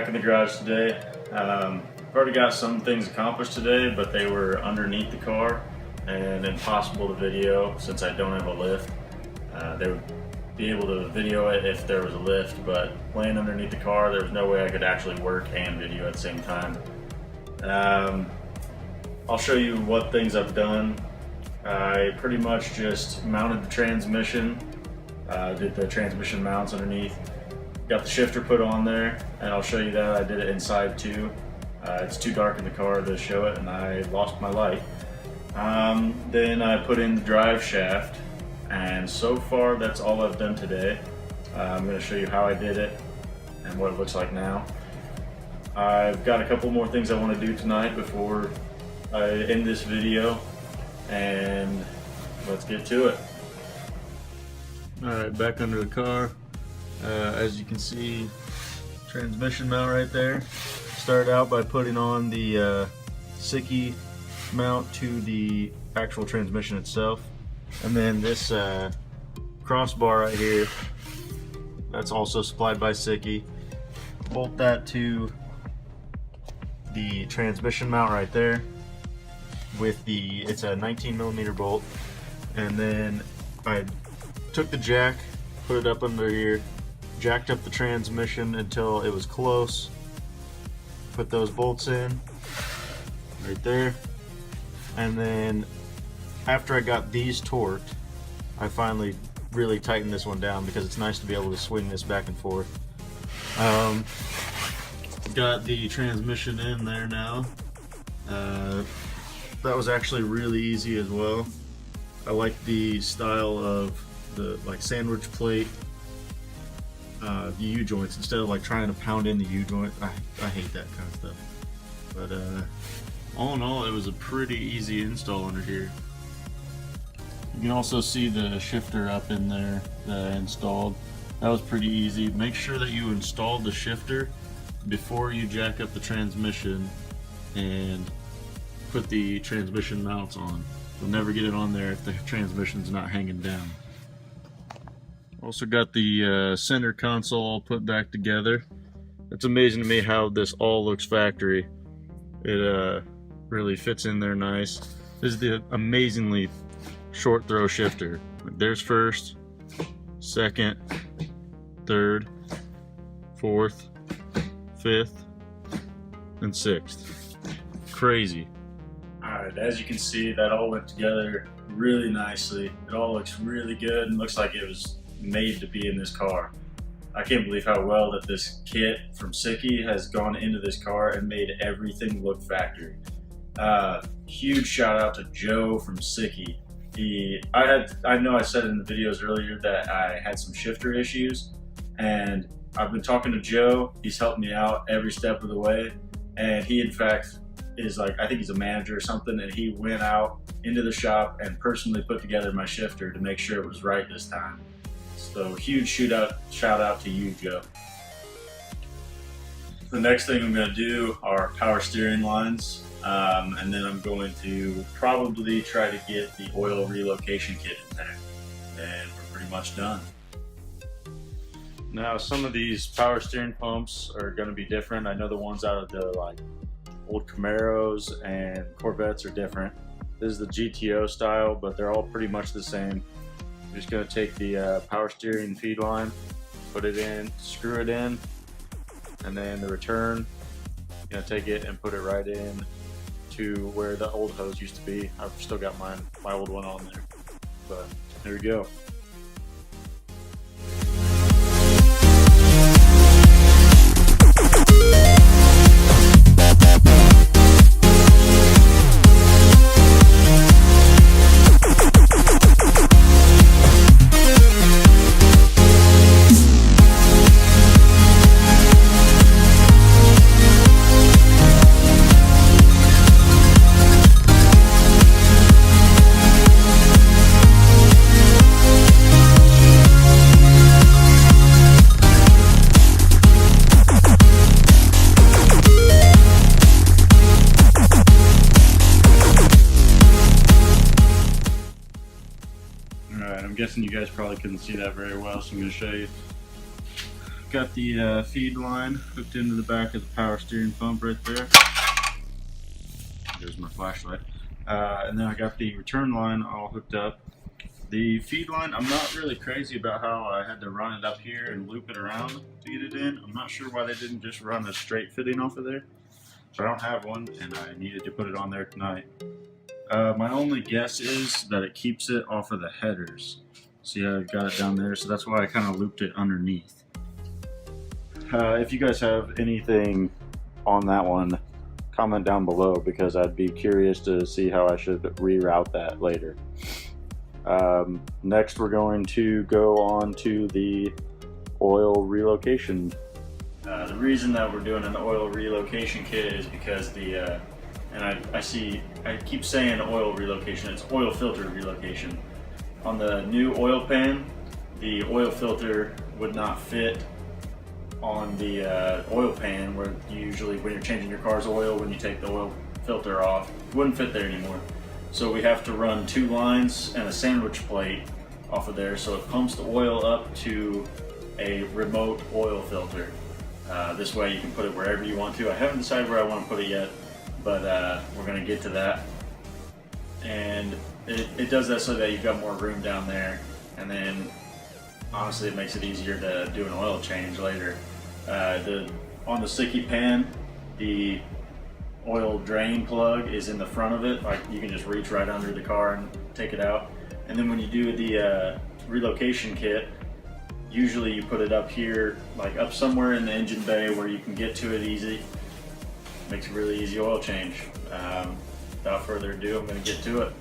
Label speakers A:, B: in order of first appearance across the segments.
A: back in the garage today. I've already got some things accomplished today, but they were underneath the car and impossible to video since I don't have a lift. They would be able to video it if there was a lift, but laying underneath the car, there was no way I could actually work and video at the same time. I'll show you what things I've done. I pretty much just mounted the transmission, did the transmission mounts underneath, got the shifter put on there, and I'll show you that I did it inside too. It's too dark in the car to show it and I lost my light. Then I put in the drive shaft, and so far that's all I've done today. I'm going to show you how I did it and what it looks like now. I've got a couple more things I want to do tonight before I end this video, and let's get to it. Alright, back under the car. As you can see, transmission mount right there. Started out by putting on the Sicky mount to the actual transmission itself, and then this crossbar right here, that's also supplied by Sicky. Bolt that to the transmission mount right there with it's a 19mm bolt, and then I took the jack, put it up under here, jacked up the transmission until it was close, put those bolts in right there, and then after I got these torqued, I finally really tightened this one down because it's nice to be able to swing this back and forth. Got the transmission in there now. That was actually really easy as well. I like the style of the sandwich plate, the U-joints, instead of trying to pound in the U-joint. I hate that kind of stuff. But all in all, it was a pretty easy install under here. You can also see the shifter up in there that I installed. That was pretty easy. Make sure that you install the shifter before you jack up the transmission and put the transmission mounts on. You'll never get it on there if the transmission's not hanging down. Also got the center console all put back together. It's amazing to me how this all looks factory. It really fits in there nice. This is the amazingly short throw shifter. There's first, second, third, fourth, fifth, and sixth. Crazy. Alright, as you can see, that all went together really nicely. It all looks really good and looks like it was made to be in this car. I can't believe how well that this kit from Sicky has gone into this car and made everything look factory. Huge shout out to Joe from Sicky. I know I said in the videos earlier that I had some shifter issues, and I've been talking to Joe. He's helped me out every step of the way, and he in fact is I think he's a manager or something, and he went out into the shop and personally put together my shifter to make sure it was right this time. So huge shout out to you, Joe. The next thing I'm going to do are power steering lines, and then I'm going to probably try to get the oil relocation kit in there, and we're pretty much done. Now some of these power steering pumps are going to be different. I know the ones out of the old Camaros and Corvettes are different. This is the GTO style, but they're all pretty much the same. I'm just going to take the power steering feed line, put it in, screw it in, and then the return, going to take it and put it right in to where the old hose used to be. I've still got my old one on there, but there we go. I'm guessing you guys probably couldn't see that very well, so I'm going to show you. got the feed line hooked into the back of the power steering pump right there. There's my flashlight. And then I got the return line all hooked up. The feed line, I'm not really crazy about how I had to run it up here and loop it around to get it in. I'm not sure why they didn't just run a straight fitting off of there. So I don't have one, and I needed to put it on there tonight. My only guess is that it keeps it off of the headers. See how I've got it down there? So that's why I kind of looped it underneath. If you guys have anything on that one, comment down below, because I'd be curious to see how I should reroute that later. Next we're going to go on to the oil relocation. The reason that we're doing an oil relocation kit is because the and I keep saying oil relocation, it's oil filter relocation. On the new oil pan, the oil filter would not fit on the oil pan, where usually when you're changing your car's oil, when you take the oil filter off, it wouldn't fit there anymore. So we have to run 2 lines and a sandwich plate off of there, so it pumps the oil up to a remote oil filter. This way you can put it wherever you want to. I haven't decided where I want to put it yet, but we're going to get to that. And it does that so that you've got more room down there, and then honestly it makes it easier to do an oil change later. On the sticky pan, the oil drain plug is in the front of it. Like, you can just reach right under the car and take it out. And then when you do the relocation kit, usually you put it up here, like up somewhere in the engine bay where you can get to it easy. Makes a really easy oil change. Without further ado, I'm going to get to it.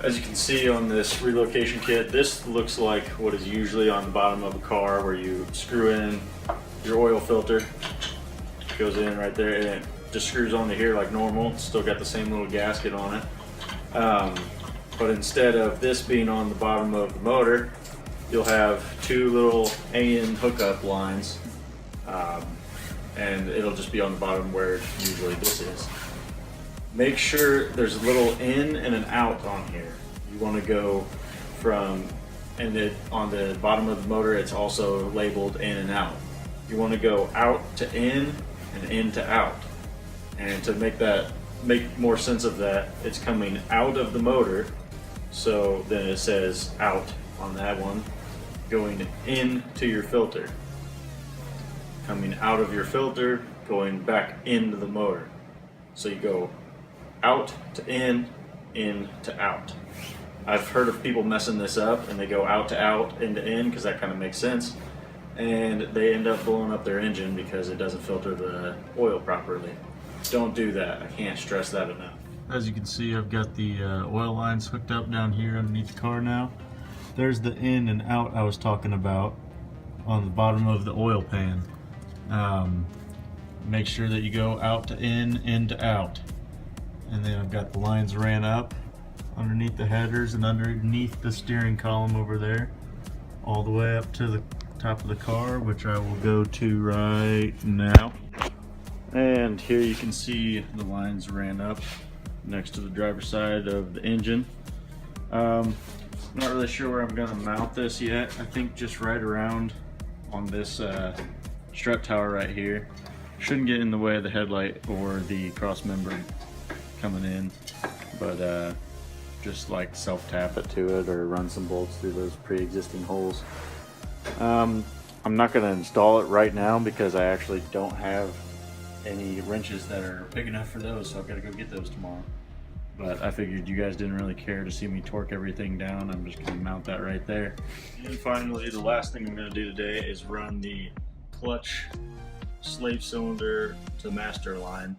A: As you can see on this relocation kit, this looks like what is usually on the bottom of a car, where you screw in your oil filter. Goes in right there, and it just screws onto here like normal. It's still got the same little gasket on it. But instead of this being on the bottom of the motor, you'll have 2 little AN hookup lines, and it'll just be on the bottom where usually this is. Make sure there's a little in and an out on here. You want to go from, and on the bottom of the motor it's also labeled in and out. You want to go out to in and in to out. And to make more sense of that, it's coming out of the motor, so then it says out on that one, going into your filter. Coming out of your filter, going back into the motor. So you go out to in to out. I've heard of people messing this up, and they go out to out, in to in, because that kind of makes sense. And they end up blowing up their engine because it doesn't filter the oil properly. Don't do that. I can't stress that enough. As you can see, I've got the oil lines hooked up down here underneath the car now. There's the in and out I was talking about on the bottom of the oil pan. Make sure that you go out to in to out. And then I've got the lines ran up underneath the headers and underneath the steering column over there, all the way up to the top of the car, which I will go to right now. And here you can see the lines ran up next to the driver's side of the engine. Not really sure where I'm gonna mount this yet. I think just right around on this strut tower right here. Shouldn't get in the way of the headlight or the cross member coming in, but just like self-tap it to it or run some bolts through those pre-existing holes. I'm not going to install it right now because I actually don't have any wrenches that are big enough for those, so I've got to go get those tomorrow. But I figured you guys didn't really care to see me torque everything down. I'm just going to mount that right there. And finally, the last thing I'm going to do today is run the clutch slave cylinder to master line.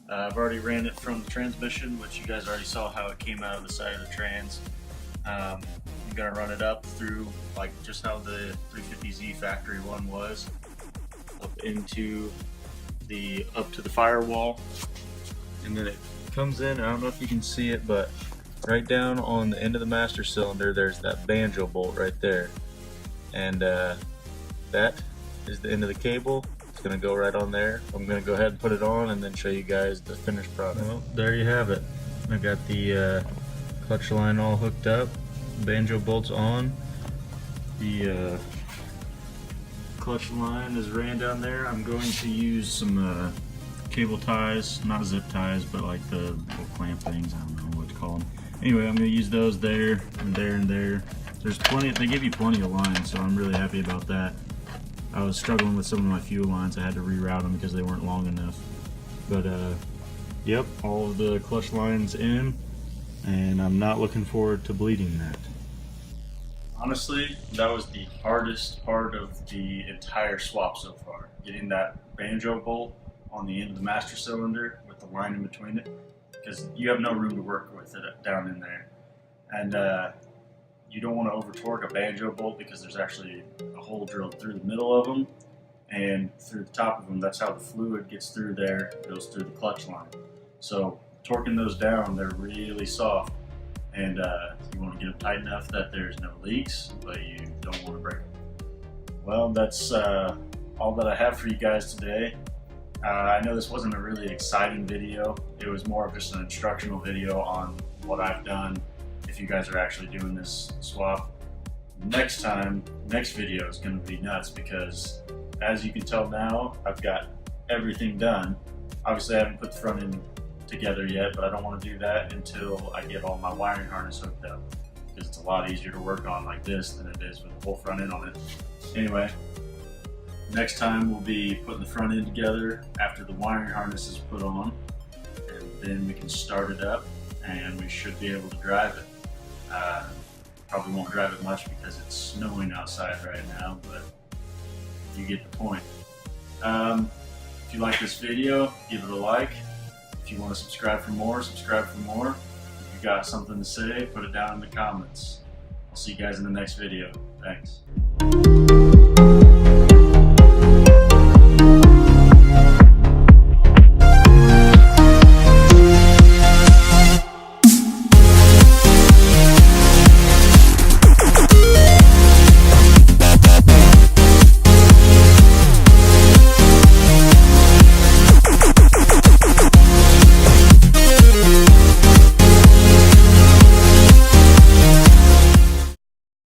A: I've already ran it from the transmission, which you guys already saw how it came out of the side of the trans. I'm going to run it up through like just how the 350Z factory one was, up into up to the firewall, and then it comes in. I don't know if you can see it, but right down on the end of the master cylinder there's that banjo bolt right there, and that is the end of the cable. It's going to go right on there. I'm going to go ahead and put it on and then show you guys the finished product. Well, there you have it. I got the clutch line all hooked up, banjo bolts on, The clutch line is ran down there. I'm going to use some cable ties, not zip ties, but like the little clamp things. I don't know what to call them. Anyway, I'm going to use those there and there and there. There's plenty. They give you plenty of lines, so I'm really happy about that. I was struggling with some of my fuel lines. I had to reroute them because they weren't long enough. But yep, all of the clutch lines in, and I'm not looking forward to bleeding that. Honestly, that was the hardest part of the entire swap so far. Getting that banjo bolt on the end of the master cylinder with the line in between it, because you have no room to work with it down in there. And you don't want to over torque a banjo bolt because there's actually a hole drilled through the middle of them and through the top of them. That's how the fluid gets through there, goes through the clutch line. So torquing those down, they're really soft. And you want to get them tight enough that there's no leaks, but you don't want to break them. Well, that's all that I have for you guys today. I know this wasn't a really exciting video. It was more of just an instructional video on what I've done if you guys are actually doing this swap. Next video is going to be nuts because, as you can tell now, I've got everything done. Obviously, I haven't put the front end together yet, but I don't want to do that until I get all my wiring harness hooked up, because it's a lot easier to work on like this than it is with the whole front end on it. Anyway, next time we'll be putting the front end together after the wiring harness is put on, and then we can start it up and we should be able to drive it. Probably won't drive it much because it's snowing outside right now, but you get the point. If you like this video, give it a like. If you want to subscribe for more, subscribe for more. If you got something to say, put it down in the comments. I'll see you guys in the next video. Thanks.